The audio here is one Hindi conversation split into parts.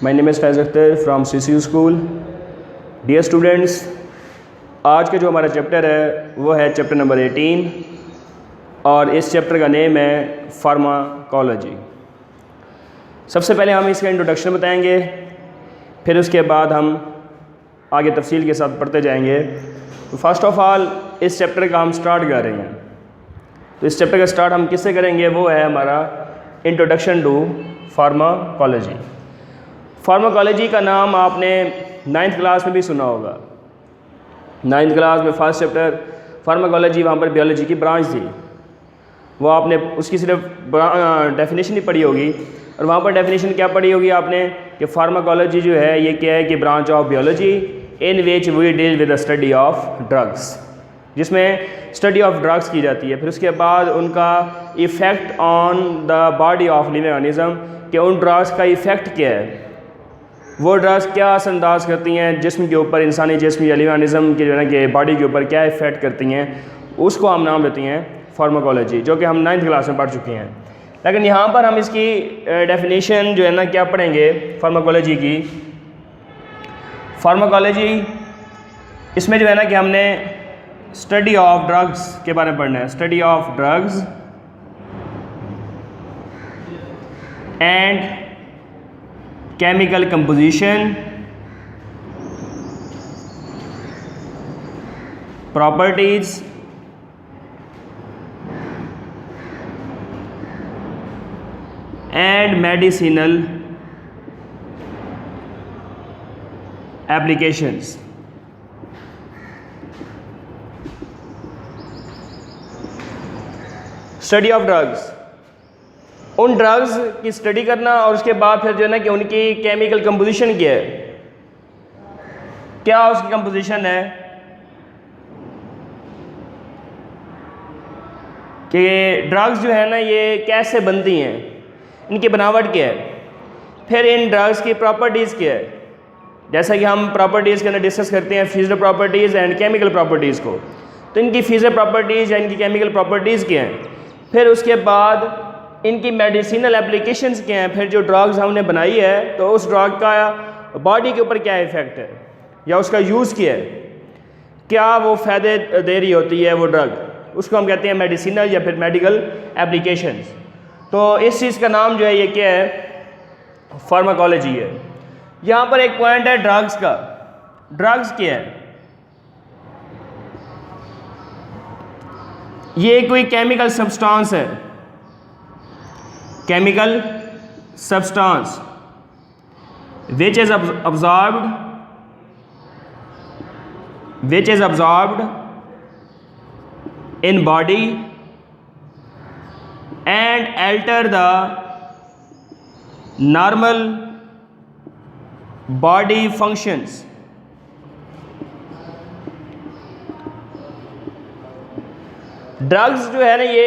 My name is Faiz Akhtar from CCU school. Dear students, आज का जो हमारा चैप्टर है वो है चैप्टर नंबर 18 और इस चैप्टर का नेम है फार्माकोलॉजी। सबसे पहले हम इसका इंट्रोडक्शन बताएंगे, फिर उसके बाद हम आगे तफसील के साथ पढ़ते जाएंगे। तो फर्स्ट ऑफ ऑल इस चैप्टर का हम स्टार्ट कर रहे हैं। तो इस चैप्टर का स्टार्ट हम किससे करेंगे, वो है हमारा इंट्रोडक्शन टू फार्माकोलॉजी। फार्माकोलॉजी का नाम आपने 9th क्लास में भी सुना होगा। 9th क्लास में फर्स्ट चैप्टर फार्माकोलॉजी, वहाँ पर बायोलॉजी की ब्रांच थी, वो आपने उसकी सिर्फ डेफिनेशन ही पढ़ी होगी। और वहाँ पर डेफिनेशन क्या पढ़ी होगी आपने कि फार्माकोलॉजी जो है ये क्या है कि branch of biology in which we deal with the study of drugs, जिसमें स्टडी ऑफ ड्रग्स की जाती है। फिर उसके बाद उनका effect on the body of living organism, कि उन ड्रग्स का इफ़ेक्ट क्या है, वो ड्रग्स क्या असरअंदाज करती हैं जिस्म के ऊपर, इंसानी जिस्म या लिविंग ऑर्गेनिज्म के जो है ना कि बॉडी के ऊपर क्या इफ़ेक्ट करती हैं, उसको हम नाम देते हैं फार्माकोलॉजी, जो कि हम 9th क्लास में पढ़ चुके हैं। लेकिन यहाँ पर हम इसकी डेफिनेशन जो है ना क्या पढ़ेंगे फार्माकोलॉजी की। फार्माकोलॉजी इसमें जो है ना कि हमने स्टडी ऑफ ड्रग्स के बारे में पढ़ना है, study of drugs and chemical composition, properties, and medicinal applications। Study of drugs, उन ड्रग्स की स्टडी करना और उसके बाद फिर जो है ना कि उनकी केमिकल कंपोजिशन क्या है, क्या उसकी कंपोजिशन है, कि ड्रग्स जो है ना ये कैसे बनती हैं, इनकी बनावट क्या है, फिर इन ड्रग्स की प्रॉपर्टीज़ क्या है। जैसा कि हम प्रॉपर्टीज़ के अंदर डिस्कस करते हैं physical properties and chemical properties को, तो इनकी फिजिकल प्रॉपर्टीज़ या इनकी केमिकल प्रॉपर्टीज़ क्या हैं। फिर उसके बाद इनकी मेडिसिनल एप्लीकेशंस क्या हैं, फिर जो ड्रग्स हमने बनाई है तो उस ड्रग का बॉडी के ऊपर क्या इफ़ेक्ट है या उसका यूज़ क्या है, क्या वो फ़ायदे दे रही होती है वो ड्रग, उसको हम कहते हैं मेडिसिनल या फिर मेडिकल एप्लीकेशंस। तो इस चीज़ का नाम जो है ये क्या है, फार्माकोलॉजी है। यहाँ पर एक पॉइंट है ड्रग्स का। ड्रग्स क्या है, ये कोई केमिकल सब्सटेंस है, chemical substance which is absorbed in body and alter the normal body functions। Drugs जो है ना ये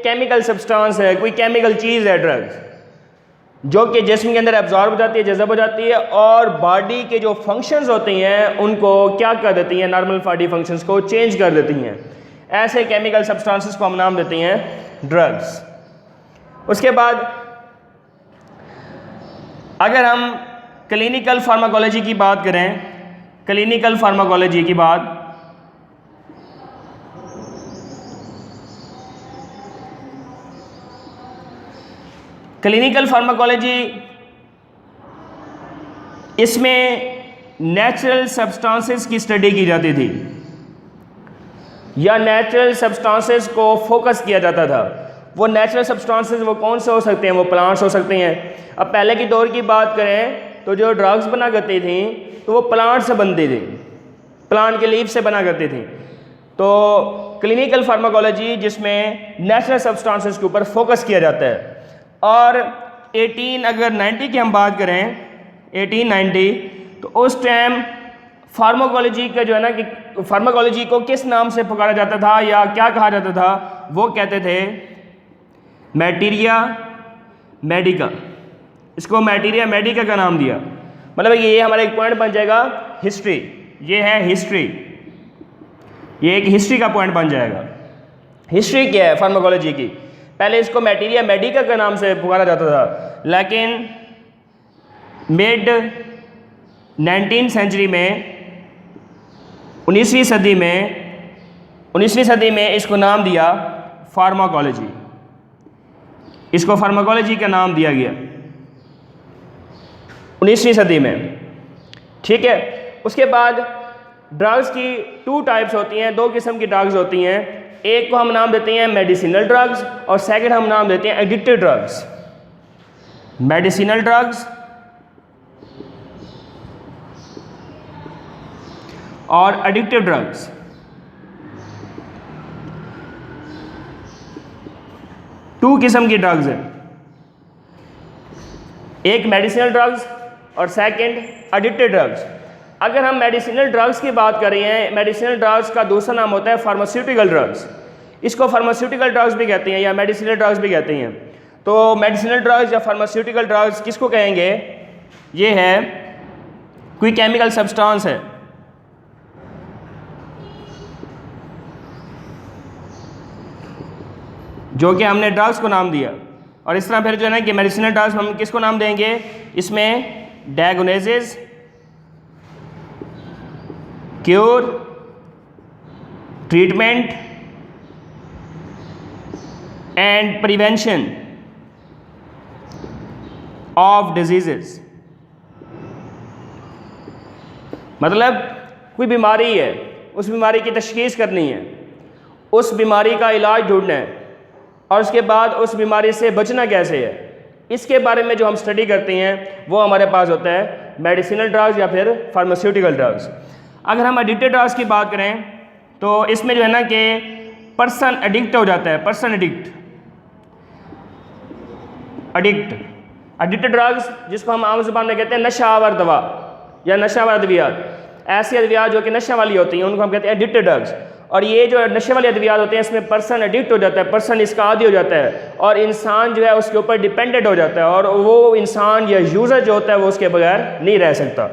केमिकल सब्सटेंस है, कोई केमिकल चीज़ है ड्रग्स, जो कि जिस्म के अंदर एब्जॉर्ब हो जाती है, जज़ब हो जाती है और बॉडी के जो फंक्शंस होती हैं उनको क्या कर देती हैं, नॉर्मल बॉडी फंक्शंस को चेंज कर देती हैं। ऐसे केमिकल सब्सटेंसेस को हम नाम देते हैं ड्रग्स। उसके बाद अगर हम क्लिनिकल फार्माकोलॉजी की बात करें, क्लिनिकल फार्माकोलॉजी की बात, क्लिनिकल फार्माकोलॉजी इसमें नेचुरल सब्सटेंसेस की स्टडी की जाती थी या नेचुरल सब्सटेंसेस को फोकस किया जाता था। वो नेचुरल सब्सटेंसेस वो कौन से हो सकते हैं, वो प्लांट्स हो सकते हैं। अब पहले की दौर की बात करें तो जो ड्रग्स बना करती थी तो वो प्लांट से बनती थी, प्लांट के लीफ से बना करती थी। तो क्लिनिकल फार्माकोलॉजी जिसमें नेचुरल सब्सटेंसेस के ऊपर फोकस किया जाता है। और 1890 की हम बात करें, 1890, तो उस टाइम फार्माकोलॉजी का जो है ना कि फार्माकोलॉजी को किस नाम से पुकारा जाता था या क्या कहा जाता था, वो कहते थे मैटीरिया मेडिका। इसको मैटीरिया मेडिका का नाम दिया। मतलब ये हमारा एक पॉइंट बन जाएगा हिस्ट्री, ये है हिस्ट्री, ये एक हिस्ट्री का पॉइंट बन जाएगा। हिस्ट्री क्या है फार्माकोलॉजी की? पहले इसको मैटीरिया मेडिका के नाम से पुकारा जाता था, लेकिन मिड 19वीं सेंचुरी में 19वीं सदी में इसको नाम दिया फार्माकोलॉजी। इसको फार्माकोलॉजी का नाम दिया गया 19वीं सदी में। ठीक है, उसके बाद ड्रग्स की 2 टाइप्स होती हैं, 2 किस्म की ड्रग्स होती हैं। एक को हम नाम देते हैं मेडिसिनल ड्रग्स और सेकंड हम नाम देते हैं एडिक्टिव ड्रग्स। मेडिसिनल ड्रग्स और एडिक्टिव ड्रग्स। टू किस्म की ड्रग्स हैं, एक मेडिसिनल ड्रग्स और सेकंड एडिक्टिव ड्रग्स। अगर हम मेडिसिनल ड्रग्स की बात कर रहे हैं, मेडिसिनल ड्रग्स का दूसरा नाम होता है फार्मास्यूटिकल ड्रग्स। इसको फार्मास्यूटिकल ड्रग्स भी कहते हैं या मेडिसिनल ड्रग्स भी कहते हैं। तो मेडिसिनल ड्रग्स या फार्मास्यूटिकल ड्रग्स किसको कहेंगे? ये है कोई केमिकल सब्सटेंस है जो कि हमने ड्रग्स को नाम दिया। और इस तरह फिर जो है ना कि मेडिसिनल ड्रग्स हम किसको नाम देंगे? इसमें diagnosis, cure, treatment and prevention of diseases. मतलब कोई बीमारी है, उस बीमारी की तशखीस करनी है, उस बीमारी का इलाज ढूंढना है और उसके बाद उस बीमारी से बचना कैसे है, इसके बारे में जो हम स्टडी करते हैं वो हमारे पास होता है मेडिसिनल ड्रग्स या फिर फार्मास्यूटिकल ड्रग्स। अगर हम एडिक्टिव ड्रग्स की बात करें तो इसमें जो है ना कि पर्सन एडिक्ट हो जाता है। पर्सन एडिक्टेड ड्रग्स जिसको हम आम जुबान में कहते हैं नशावर दवा या नशावर अद्वियात। ऐसी अद्वियात जो कि नशा वाली होती हैं उनको हम कहते हैं एडिक्टेड ड्रग्स। और ये जो नशे वाले अद्वियात होते हैं इसमें पर्सन एडिक्ट हो जाता है, पर्सन इसका आदी हो जाता है और इंसान जो है उसके ऊपर डिपेंडेंट हो जाता है और वो इंसान या यूज़र जो होता है वो उसके बगैर नहीं रह सकता।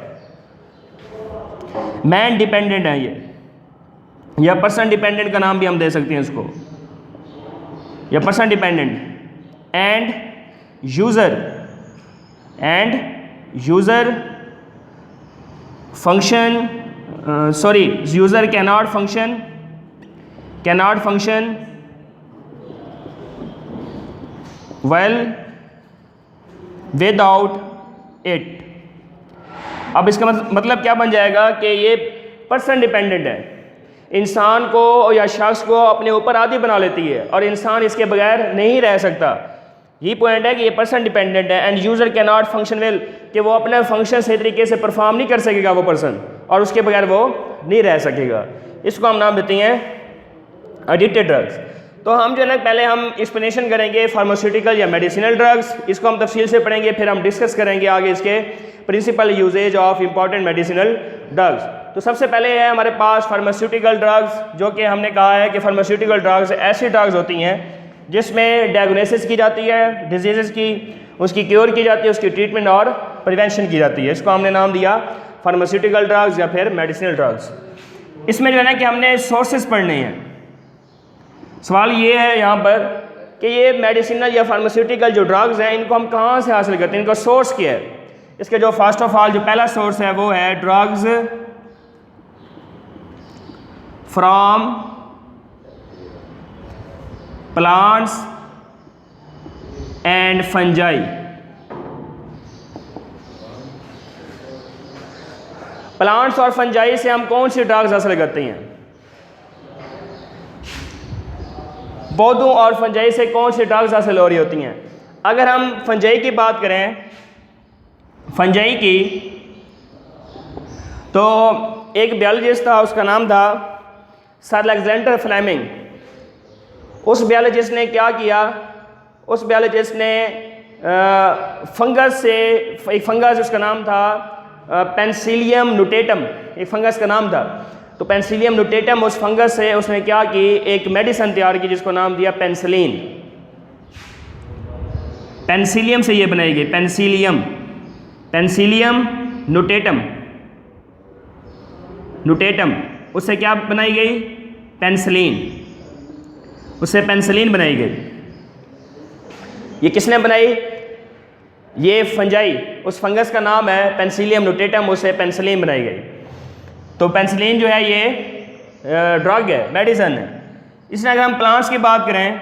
मैन डिपेंडेंट है ये, या पर्सन डिपेंडेंट का नाम भी हम दे सकते हैं इसको, या person dependent end user function user cannot function well without it। अब इसका मतलब क्या बन जाएगा कि ये पर्सन डिपेंडेंट है, इंसान को या शख्स को अपने ऊपर आदी बना लेती है और इंसान इसके बगैर नहीं रह सकता। ये पॉइंट है कि ये पर्सन डिपेंडेंट है। End user can not function well, कि वो अपने फंक्शन सही तरीके से परफॉर्म नहीं कर सकेगा वो पर्सन और उसके बगैर वो नहीं रह सकेगा। इसको हम नाम देते हैं एडिक्टेड ड्रग्स। तो हम जो है ना पहले हम एक्सप्लेनेशन करेंगे फार्मास्यूटिकल या मेडिसिनल ड्रग्स, इसको हम तफसील से पढ़ेंगे, फिर हम डिस्कस करेंगे आगे इसके principal uses of important medicinal drugs. तो सबसे पहले है हमारे पास फार्मास्यूटिकल ड्रग्स, जो कि हमने कहा है कि फार्मास्यूटिकल ड्रग्स ऐसी ड्रग्स होती हैं जिसमें डायग्नोसिस की जाती है डिजीज़ की, उसकी क्योर की जाती है, उसकी ट्रीटमेंट और प्रिवेंशन की जाती है। इसको हमने नाम दिया फार्मास्यूटिकल ड्रग्स या फिर मेडिसिनल ड्रग्स। इसमें जो है ना कि हमने सोर्सेज पढ़ने हैं। सवाल ये है यहाँ पर कि ये मेडिसिनल या फार्मास्यूटिकल जो ड्रग्स हैं इनको हम कहाँ से हासिल करते हैं, इनका सोर्स क्या है? इसके जो फर्स्ट ऑफ ऑल जो पहला सोर्स है वो है drugs from plants and fungi. Plants और फंजाई से हम कौन सी ड्रग्स हासिल करते हैं? पौधों और फंजाई से कौन सी ड्रग्स हासिल हो रही होती हैं? अगर हम फंजाई की बात करें, फंजाई की, तो एक बायोलॉजिस्ट था, उसका नाम था सर अलेक्जेंडर फ्लेमिंग। उस बायोलॉजिस्ट ने क्या किया? उस बायोलॉजिस्ट ने फंगस से, एक फंगस उसका नाम था पेनिसिलियम न्यूटेटम, एक फंगस का नाम था। तो पेनिसिलियम न्यूटेटम, उस फंगस से उसने क्या की, एक मेडिसिन तैयार की जिसको नाम दिया पेनिसिलिन। पेनिसिलियम से ये बनाई गई, पेनिसिलियम न्यूटेटम, उससे क्या बनाई गई? पेनिसिलिन, उससे पेनिसिलिन बनाई गई। ये किसने बनाई? ये फंजाई उस फंगस का नाम है पेनिसिलियम नोटेटम, उससे पेनिसिलिन बनाई गई। तो पेनिसिलिन जो है ये ड्रग है, मेडिसन है। इसमें अगर हम प्लांट्स की बात करें,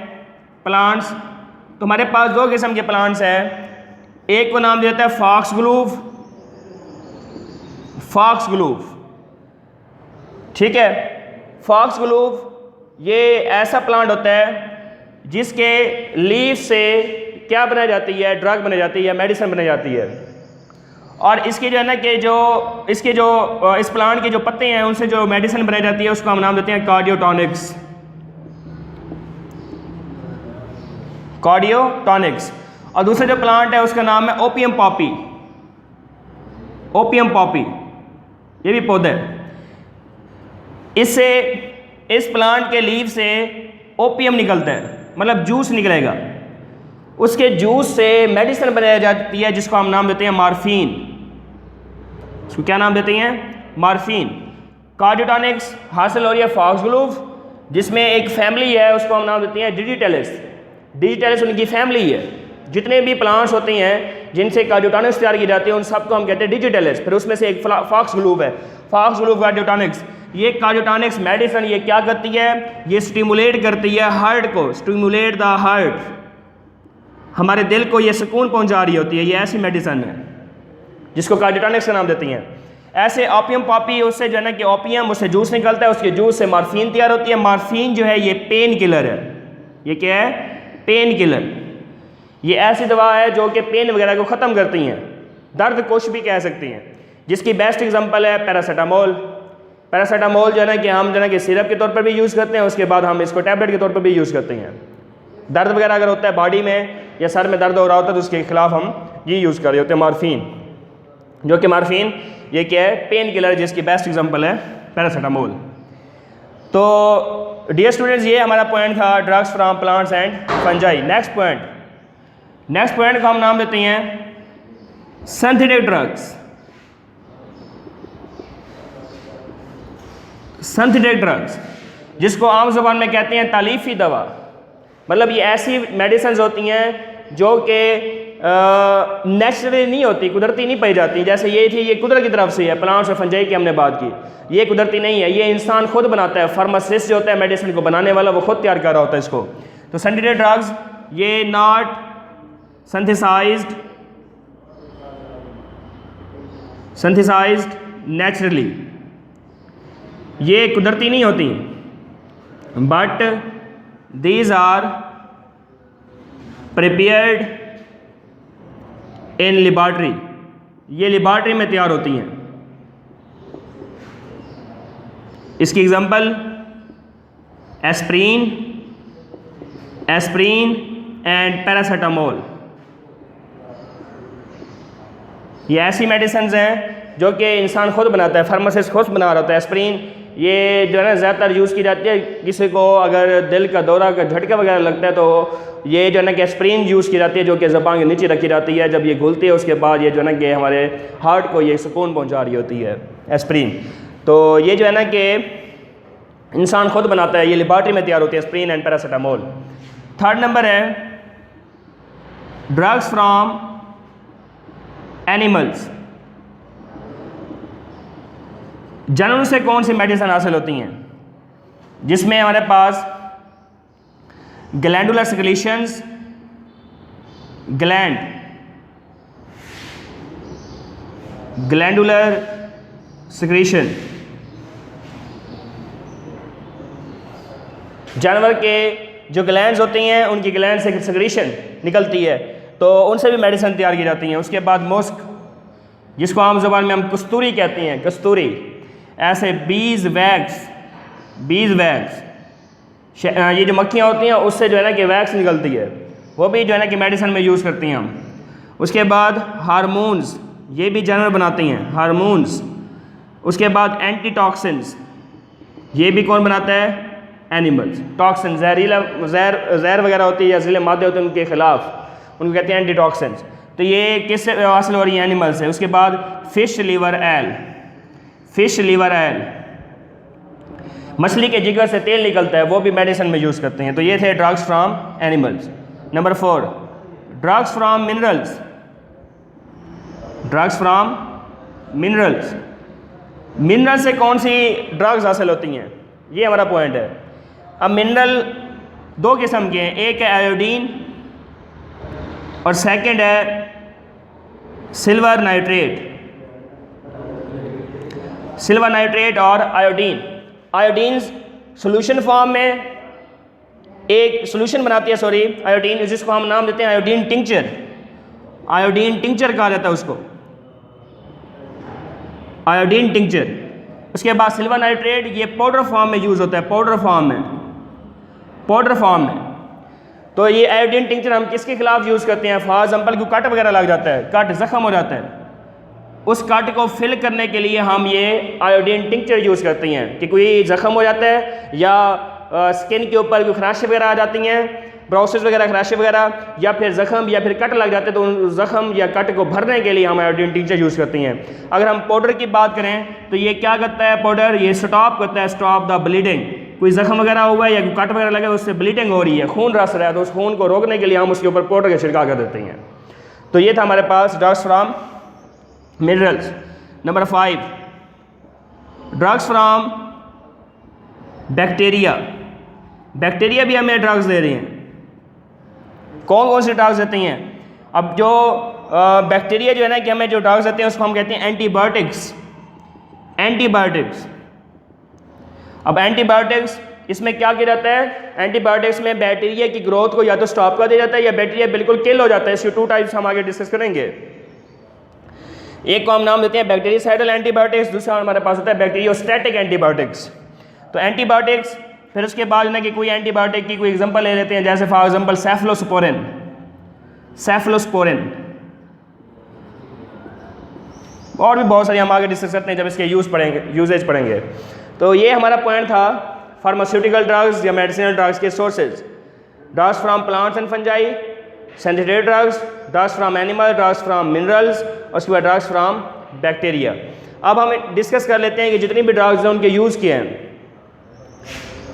प्लांट्स तो हमारे पास दो किस्म के प्लांट्स हैं। एक को नाम देता है फॉक्सग्लोव, फॉक्सग्लोव, ठीक है। फॉक्सग्लोव ये ऐसा प्लांट होता है जिसके लीफ से क्या बनाई जाती है, ड्रग बनाई जाती है, मेडिसिन बनाई जाती है। और इसके जो है ना कि जो इसके जो इस प्लांट के जो पत्ते हैं उनसे जो मेडिसिन बनाई जाती है उसको हम नाम देते हैं कार्डियोटॉनिक्स, कार्डियोटॉनिक्स। और दूसरा जो प्लांट है उसका नाम है ओपियम पॉपी, ओपियम पॉपी, ये भी पौधा है। इससे इस प्लांट के लीफ से ओपियम निकलता है, मतलब जूस निकलेगा। उसके जूस से मेडिसिन बनाई जाती है जिसको हम नाम देते हैं मॉर्फिन। इसको क्या नाम देते हैं? मॉर्फिन। कार्डियोटॉनिक्स हासिल हो रही है फॉक्सग्लोव, जिसमें एक फैमिली है उसको हम नाम देते हैं डिजिटेलिस। डिजिटेलिस उनकी फैमिली है। जितने भी प्लांट्स होते हैं जिनसे कार्डियोटॉनिक्स तैयार की जाती है उन सबको हम कहते हैं डिजिटेलिस। फिर उसमें से एक फॉक्सग्लोव है, फॉक्सग्लोव कार्डियोटॉनिक्स। ये कार्डियोटॉनिक्स मेडिसिन ये क्या करती है? ये स्टिमुलेट करती है हार्ट को, स्टिमुलेट द हार्ट, हमारे दिल को ये सुकून पहुंचा रही होती है। ये ऐसी मेडिसिन है जिसको कार्डियोटॉनिक्स का नाम देती हैं। ऐसे ओपियम पॉपी, उससे जो है ना कि ओपियम, उससे जूस निकलता है, उसके जूस से मॉर्फिन तैयार होती है। मॉर्फिन जो है ये पेन किलर है। ये क्या है? Pain killer. ये ऐसी दवा है जो कि पेन वगैरह को ख़त्म करती हैं, दर्द कुछ भी कह सकती हैं। जिसकी बेस्ट एग्जांपल है पैरासीटामोल। पैरासीटामोल जो है ना कि हम जो है ना कि सिरप के तौर पर भी यूज़ करते हैं, उसके बाद हम इसको टैबलेट के तौर पर भी यूज़ करते हैं। दर्द वगैरह अगर होता है बॉडी में या सर में दर्द हो रहा होता है तो उसके खिलाफ हम ये यूज़ कर रहे होते हैं मॉर्फिन, जो कि मॉर्फिन ये क्या है? पेन किलर, जिसकी बेस्ट एग्जांपल है पैरासीटामोल। तो डियर स्टूडेंट्स, ये हमारा पॉइंट था drugs from plants and fungi. Next point को हम नाम देते हैं सिंथेटिक ड्रग्स। सिंथेटिक ड्रग्स जिसको आम जुबान में कहते हैं तालीफी दवा। मतलब ये ऐसी मेडिसिन होती हैं जो कि नेचुरली नहीं होती, कुदरती नहीं पाई जाती। जैसे ये थी, ये कुदरत की तरफ से है। प्लांट्स और फंजाई की हमने बात की, ये कुदरती नहीं है, ये इंसान खुद बनाता है। फार्मासिस्ट जो होता है मेडिसिन को बनाने वाला, वो खुद तैयार कर रहा होता है इसको। तो सिंथेटिक ड्रग्स ये नॉट सिंथेसाइज्ड नेचुरली, ये कुदरती नहीं होती, but these are prepared in laboratory, ये लेबॉर्ट्री में तैयार होती हैं। इसकी एग्जांपल एस्प्रीन एंड पैरासीटामोल। ये ऐसी मेडिसिन हैं जो कि इंसान खुद बनाता है, फार्मासिस्ट खुद बना रहा होता है। एस्प्रीन ये जो है ना ज़्यादातर यूज़ की जाती है, किसी को अगर दिल का दौरा का झटका वगैरह लगता है तो ये जो है ना कि एस्प्रीन यूज़ की जाती है, जो कि ज़बान के नीचे रखी जाती है। जब ये घुलती है उसके बाद ये जो है ना कि हमारे हार्ट को ये सुकून पहुंचा रही होती है एस्प्रीन। तो ये जो है ना कि इंसान खुद बनाता है, ये लेबॉर्ट्री में तैयार होती है aspirin and paracetamol. Third number है ड्रग्स फ्रॉम एनिमल्स। जानवरों से कौन सी मेडिसिन हासिल होती हैं? जिसमें हमारे पास ग्लैंडुलर सिक्रीशंस, ग्लैंडुलर सिक्रीशन, जानवर के जो ग्लैंड्स होती हैं उनकी ग्लैंड से सिक्रीशन निकलती है, तो उनसे भी मेडिसिन तैयार की जाती हैं। उसके बाद मुस्क, जिसको आम ज़बान में हम कस्तूरी कहते हैं, कस्तूरी। ऐसे बीज वैक्स, ये जो मक्खियाँ होती हैं उससे जो है ना कि वैक्स निकलती है, वो भी जो है ना कि मेडिसिन में यूज़ करती हैं हम। उसके बाद हार्मोन्स, ये भी जानवर बनाती हैं, हार्मोन्स। उसके बाद एंटीटॉक्सिन्स, ये भी कौन बनाता है? एनिमल्स। टॉक्सिन, जहर वगैरह होती है या जहरीले मादे होते हैं उनके खिलाफ, उनको कहते हैं एंटीटॉक्सिन्स। तो ये किससे हासिल हो रही है? एनिमल से। उसके बाद फिश लीवर ऑयल, मछली के जिगर से तेल निकलता है, वो भी मेडिसिन में यूज़ करते हैं। तो ये थे drugs from animals. Number 4 drugs from minerals. Drugs from minerals. Mineral से कौन सी ड्रग्स हासिल होती हैं, ये हमारा पॉइंट है। अब मिनरल दो किस्म के हैं, एक है आयोडीन और सेकंड है सिल्वर नाइट्रेट। सिल्वर नाइट्रेट और आयोडीन। आयोडीन सॉल्यूशन फॉर्म में एक सॉल्यूशन बनाती है, सॉरी आयोडीन, जिसको हम नाम देते हैं आयोडीन टिंचर। आयोडीन टिंचर कहा जाता है उसको, आयोडीन टिंचर। उसके बाद सिल्वर नाइट्रेट, ये पाउडर फॉर्म में यूज़ होता है, पाउडर फॉर्म में। तो ये आयोडीन टिंचर हम किसके खिलाफ यूज़ करते हैं, फॉर एग्जाम्पल को कट वगैरह लग जाता है, कट ज़ख्म हो जाता है, उस कट को फिल करने के लिए हम ये आयोडीन टिंचर यूज़ करते हैं। कि कोई ज़ख्म हो जाता है या स्किन के ऊपर कोई खराशें वगैरह आ जाती हैं, ब्राउसेस वगैरह, खराशें वगैरह, या फिर ज़ख्म या फिर कट लग जाते हैं, तो उन ज़ख्म या कट को भरने के लिए हम आयोडीन टिंचर यूज़ करते हैं। अगर हम पाउडर की बात करें तो ये क्या करता है पाउडर, ये स्टॉप करता है, स्टॉप द ब्लीडिंग। कोई ज़ख्म वगैरह हुआ है या कोई कट वगैरह लगा है, उससे ब्लीडिंग हो रही है, खून रस रहा है, तो उस खून को रोकने के लिए हम उसके ऊपर पाउडर का छिड़काव कर देते हैं। तो ये था हमारे पास drugs from minerals. Number 5, drugs from bacteria. Bacteria भी हमें ड्रग्स दे रही हैं। कौन कौन सी ड्रग्स देती हैं? अब जो बैक्टीरिया जो है ना कि हमें जो ड्रग्स देते हैं उसको हम कहते हैं एंटीबायोटिक्स। एंटीबायोटिक्स। अब एंटीबायोटिक्स इसमें क्या किया जाता है, एंटीबायोटिक्स में बैक्टीरिया की ग्रोथ को या तो स्टॉप कर दिया जाता है या बैक्टीरिया बिल्कुल किल हो जाता है। इसके 2 टाइप्स हम आगे डिस्कस करेंगे। एक को हम नाम देते हैं बैक्टीरियासाइडल एंटीबायोटिक्स, दूसरा हमारे पास होता है बैक्टीरियोस्टैटिक एंटीबायोटिक्स। तो एंटीबायोटिक्स, फिर उसके बाद ना कि कोई एंटीबायोटिक की कोई एग्जांपल ले लेते हैं, जैसे फॉर एग्जांपल सेफलोस्पोरिन। और भी बहुत सारी हम आगे डिस्कस करते हैं जब इसके यूजेज पढ़ेंगे। तो ये हमारा पॉइंट था फार्मास्यूटिकल ड्रग्स या मेडिसिनल ड्रग्स के sources. Drugs from plants and fungi, synthetic drugs, drugs from animal, drugs from minerals, और उसके बाद ड्रग्स फ्रॉम बैक्टीरिया। अब हम डिस्कस कर लेते हैं कि जितनी भी ड्रग्स हैं उनके यूज़ किए हैं।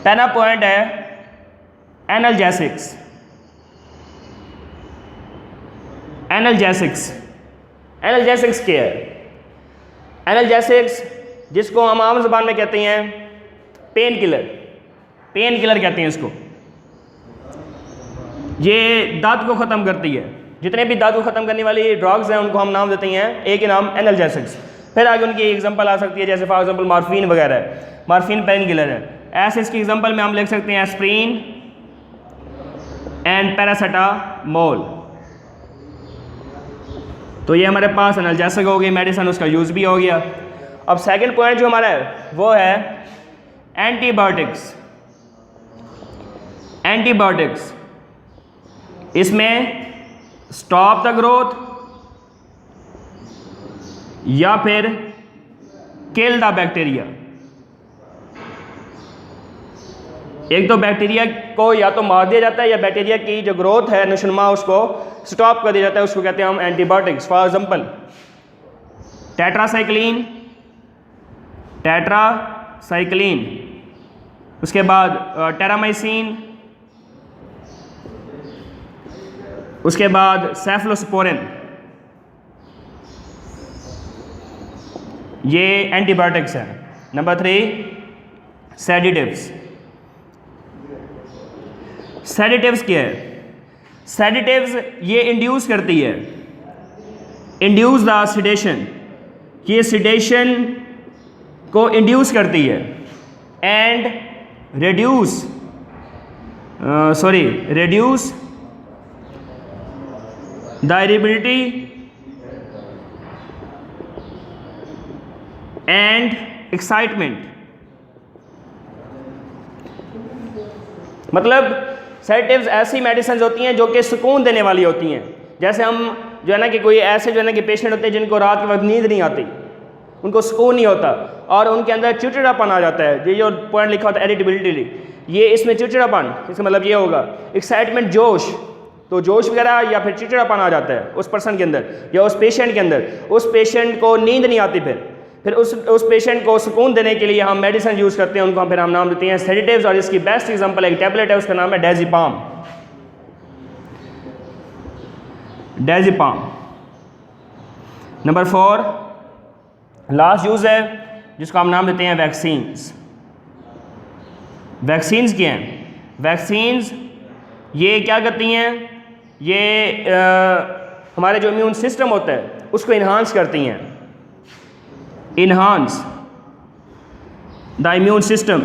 पहला पॉइंट है एनाल्जेसिक्स। एनाल्जेसिक्स क्या है? एनाल्जेसिक्स जिसको हम आम ज़बान में कहते हैं पेन किलर कहते हैं इसको। ये दर्द को ख़त्म करती है। जितने भी दर्द को ख़त्म करने वाली ड्रग्स हैं उनको हम नाम देते हैं, एक ही नाम एनाल्जेसिक्स। फिर आगे उनकी एग्जांपल आ सकती है, जैसे फॉर एग्जांपल मॉर्फिन वगैरह है, मॉर्फिन पेन किलर है। ऐसे इसकी एग्जांपल में हम लिख सकते हैं एस्प्रिन एंड पैरासीटामोल। तो ये हमारे पास एनाल्जेसिक हो गई मेडिसिन, उसका यूज़ भी हो गया। अब सेकंड पॉइंट जो हमारा है वो है एंटीबायोटिक्स। इसमें स्टॉप द ग्रोथ या फिर किल द बैक्टीरिया। एक तो बैक्टीरिया को या तो मार दिया जाता है या बैक्टीरिया की जो ग्रोथ है, नशोनुमा, उसको स्टॉप कर दिया जाता है, उसको कहते हैं हम एंटीबायोटिक्स। फॉर एग्जांपल टेट्रासाइक्लिन, उसके बाद टेरामाइसिन, उसके बाद सेफलोस्पोरिन, ये एंटीबायोटिक्स है। नंबर 3 सेडेटिव्स क्या है? सेडेटिव्स ये इंड्यूस करती है, इंड्यूस द सिडेशन, ये सिडेशन को इंड्यूस करती है and reduce the irritability and excitement. मतलब सेडेटिव्स ऐसी मेडिसिन होती हैं जो कि सुकून देने वाली होती हैं। जैसे हम जो है ना कि कोई ऐसे जो है ना कि पेशेंट होते हैं जिनको रात के वक्त नींद नहीं आती, उनको सुकून नहीं होता और उनके अंदर चिड़चिड़ापन आ जाता है। ये जो पॉइंट लिखा होता है इरिटेबिलिटी, ये इसमें चिड़चिड़ापन, इसका मतलब ये होगा। एक्साइटमेंट, जोश, तो जोश वगैरह या फिर चिड़चिड़ापन आ जाता है उस पर्सन के अंदर या उस पेशेंट के अंदर। उस पेशेंट को नींद नहीं आती, फिर उस पेशेंट को सुकून देने के लिए हम मेडिसिन यूज़ करते हैं, उनको हम फिर हम नाम देते हैं सेडेटिव्स। और इसकी बेस्ट एग्जांपल एक टैबलेट है, उसका नाम है नंबर 4 लास्ट यूज़ है जिसको हम नाम देते हैं वैक्सीन्स। वैक्सीन्स क्या हैं? वैक्सीन्स ये क्या करती हैं? ये हमारे जो इम्यून सिस्टम होता है उसको इन्हांस करती हैं। Enhance the immune system,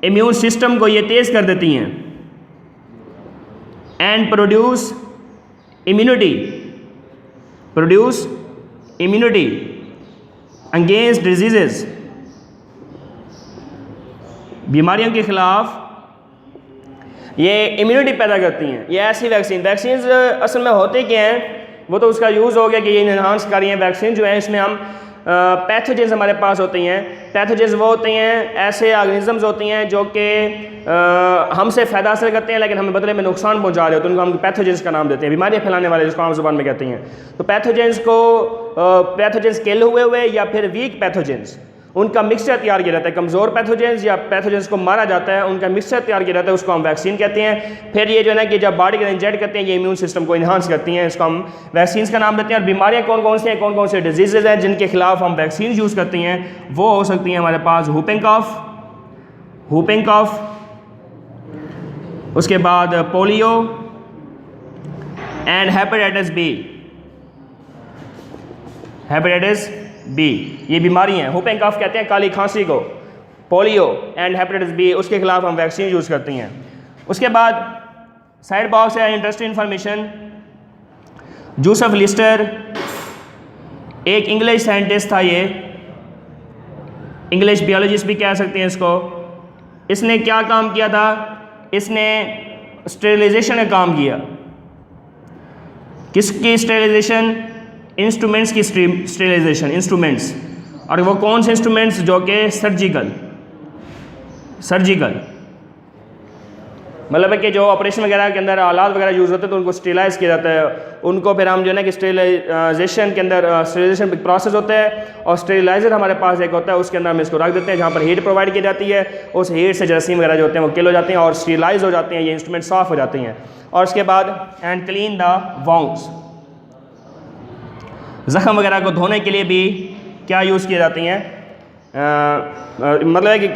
immune system को ये तेज़ कर देती हैं। And produce immunity against disease, बीमारियों के ख़िलाफ़ ये इम्यूनिटी पैदा करती हैं। ये ऐसी वैक्सीन्स असल में होते क्या हैं, वो तो उसका यूज़ हो गया कि ये इन्हांस कर रही हैं। वैक्सीन जो है इसमें हम पैथोजेंस हमारे पास होती हैं। पैथोजेंस वो होती हैं, ऐसे ऑर्गेनिजम्स होती हैं जो कि हमसे फ़ायदा हासिल करते हैं लेकिन हमें बदले में नुकसान पहुंचा रहे होते हैं। उनको हम पैथोजेंस का नाम देते हैं, बीमारियां फैलाने वाले जिसको आम ज़ुबान में कहते हैं। तो पैथोजेंस किल हुए या फिर वीक पैथोजेंस, उनका मिक्सचर तैयार किया जाता है। कमज़ोर पैथोजेंस या पैथोजेंस को मारा जाता है, उनका मिक्सचर तैयार किया जाता है, उसको हम वैक्सीन कहते हैं। फिर ये जो है ना कि जब बॉडी के अंदर इंजेक्ट करते हैं ये इम्यून सिस्टम को इन्हांस करती हैं, इसको हम वैक्सीन का नाम देते हैं। और बीमारियाँ कौन कौन सी हैं, कौन कौन से डिजीज़ हैं जिनके खिलाफ हम वैक्सीन यूज़ करती हैं, वो हो सकती हैं हमारे पास हुपिंग कॉफ, उसके बाद पोलियो एंड हेपेटाइटिस बी। ये बीमारी हैं। हुपिंग कफ कहते हैं काली खांसी को, पोलियो एंड हेपेटाइटिस बी, उसके खिलाफ हम वैक्सीन यूज़ करती हैं। उसके बाद साइड बॉक्स है इंटरेस्टिंग इन्फॉर्मेशन। जोसेफ लिस्टर एक इंग्लिश साइंटिस्ट था, ये इंग्लिश बियोलॉजिस्ट भी कह सकते हैं इसको। इसने क्या काम किया था? इसने स्टेरिलाइजेशन का काम किया। किसकी स्टेरिलाइजेशन? इंस्ट्रूमेंट्स की स्टेरिलाइजेशन, इंस्ट्रूमेंट्स। और वो कौन से इंस्ट्रूमेंट्स? जो कि सर्जिकल, मतलब है कि जो ऑपरेशन वगैरह के अंदर आलात वगैरह यूज़ होते हैं तो उनको स्टेरिलाइज किया जाता है। उनको फिर हम जो है ना कि स्टेरिलाइजेशन के अंदर स्टेरिलाइजेशन प्रोसेस होता है और स्टेरिलाइजर हमारे पास एक होता है, उसके अंदर हम इसको रख देते हैं जहाँ पर हीट प्रोवाइड की जाती है। उस हीट से जरासीम वगैरह जो होते हैं वो किल हो जाते हैं और स्टेरिलाइज हो जाते हैं, ये इंस्ट्रूमेंट साफ़ हो जाते हैं। और उसके बाद एंड क्लीन द वाउंड्स, ज़ख़म वगैरह को धोने के लिए भी क्या यूज़ की जाती हैं। मतलब है कि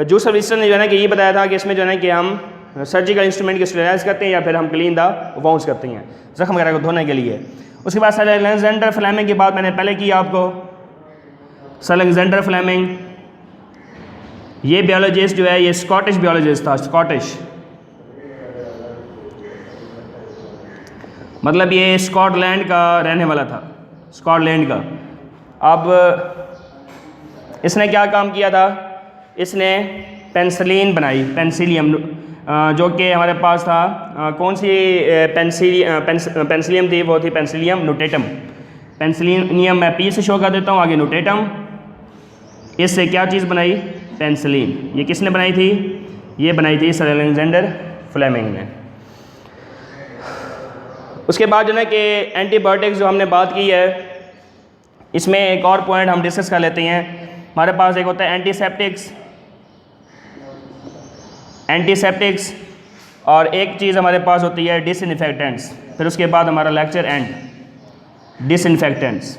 जोसेफ लिस्टर ने जो है ना कि ये बताया था कि इसमें जो है ना कि हम सर्जिकल इंस्ट्रूमेंट की स्टेरिलाइज करते हैं या फिर हम क्लीन द वाउंड्स करते हैं ज़ख़म वगैरह को धोने के लिए। उसके बाद सर अलेक्जेंडर फ्लेमिंग की बात मैंने पहले की आपको। सर अलेक्जेंडर फ्लेमिंग ये बियोलॉजिस्ट जो है ये स्कॉटिश बियोलॉजिस्ट था। स्कॉटिश मतलब ये स्कॉटलैंड का रहने वाला था, स्कॉटलैंड का। अब इसने क्या काम किया था? इसने पेंसिलिन बनाई, पेंसिलियम, जो कि हमारे पास था। कौन सी पेंसिलियम थी? वो थी पेंसिलियम नोटेटम। पेंसिलियम मैं पी से शो कर देता हूँ, आगे नोटेटम। इससे क्या चीज़ बनाई? पेंसिलिन। ये किसने बनाई थी? ये बनाई थी सर अलेक्जेंडर फ्लेमिंग ने। उसके बाद जो है कि एंटीबायोटिक्स जो हमने बात की है, इसमें एक और पॉइंट हम डिस्कस कर लेते हैं। हमारे पास एक होता है एंटीसेप्टिक्स और एक चीज़ हमारे पास होती है डिसइंफेक्टेंट्स। फिर उसके बाद हमारा lecture and disinfectants.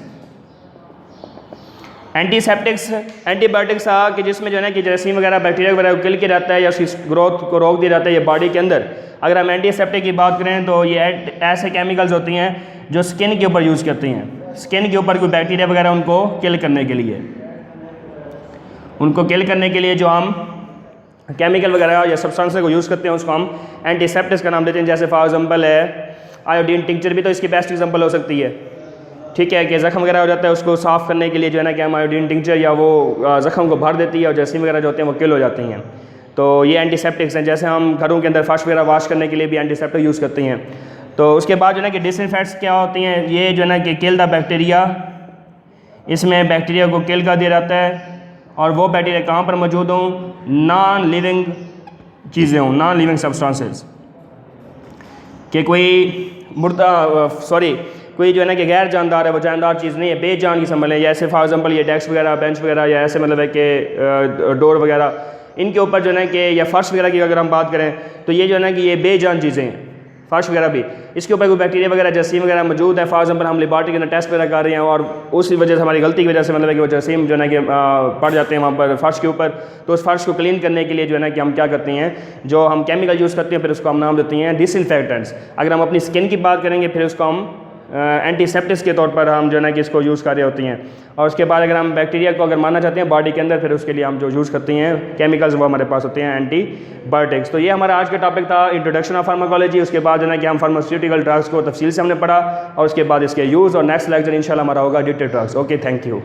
Antiseptics antibiotics था कि जिसमें जो है ना कि जरासीम वगैरह बैक्टीरिया वगैरह को किल किया जाता है या उसकी ग्रोथ को रोक दिया जाता है ये बॉडी के अंदर। अगर हम एंटीसेप्टिक की बात करें तो ये ऐसे केमिकल्स होती हैं जो स्किन के ऊपर यूज़ करती हैं। स्किन के ऊपर कोई बैक्टीरिया वगैरह उनको किल करने के लिए, जो हम केमिकल वगैरह या सब्सटेंस को यूज़ करते हैं उसको हम एंटीसेप्टिक्स का नाम देते हैं। जैसे फॉर एग्जांपल है आयोडीन टिंचर भी तो इसकी बेस्ट एग्जांपल हो सकती है। ठीक है कि ज़ख़म वगैरह हो जाता है उसको साफ़ करने के लिए जो है ना कि हम आयोडीन टिंचर या वो ज़ख़म को भर देती है और जरासीम वगैरह जो होते हैं वो किल हो जाती हैं। तो ये एंटीसेप्टिक्स हैं। जैसे हम घरों के अंदर फर्श वगैरह वॉश करने के लिए भी एंटीसेप्टिक यूज़ करते हैं। तो उसके बाद जो है ना कि डिसइंफेक्ट्स क्या होती हैं? ये जो है ना कि किल द बैक्टीरिया, इसमें बैक्टीरिया को किल कर दिया जाता है। और वो बैक्टीरिया कहाँ पर मौजूद हों? नॉन लिविंग चीज़ें हों, नॉन लिविंग सब्सटेंसेस, कि कोई जो है ना कि गैर जानदार है, वो जानदार चीज़ नहीं है, बेजान की समझ लें। जैसे फॉर एग्जांपल ये डेस्क वगैरह, बेंच वगैरह या ऐसे मतलब है कि डोर वगैरह, इनके ऊपर जो है ना कि या फर्श वगैरह की अगर हम बात करें तो ये जो है ना कि ये बेजान चीज़ें हैं। फर्श वगैरह भी, इसके ऊपर कोई बैक्टीरिया वगैरह जरासीम वगैरह मौजूद है, फॉर एग्जाम्पल हम लेबॉर्ट्री के अंदर टेस्ट वगैरह कर रहे हैं और उसी वजह से हमारी गलती की वजह से मतलब है कि वो जरासीम जो है कि पड़ जाते हैं वहाँ पर फर्श के ऊपर, तो उस फर्श को क्लीन करने के लिए जो है ना कि हम क्या करते हैं, जो हम केमिकल यूज़ करते हैं फिर उसको हम नाम देते हैं डिसइंफेक्टेंट्स। अगर हम अपनी स्किन की बात करेंगे फिर उसको हम एंटीसेप्टिक्स के तौर पर हम जो है ना कि इसको यूज़ कर रहे होती हैं। और उसके बाद अगर हम बैक्टीरिया को अगर मारना चाहते हैं बॉडी के अंदर, फिर उसके लिए हम जो यूज़ करते हैं केमिकल्स वो हमारे पास होते हैं एंटीबायोटिक्स। तो ये हमारा आज का टॉपिक था, इंट्रोडक्शन ऑफ फार्माकोलॉजी। उसके बाद जो है ना कि हम फार्मास्यूटिकल ड्रग्स को तफसील से हमने पढ़ा और उसके बाद इसके यूज़, और नेक्स्ट लेक्चर इंशाल्लाह हमारा होगा duty drugs. Okay, thank you.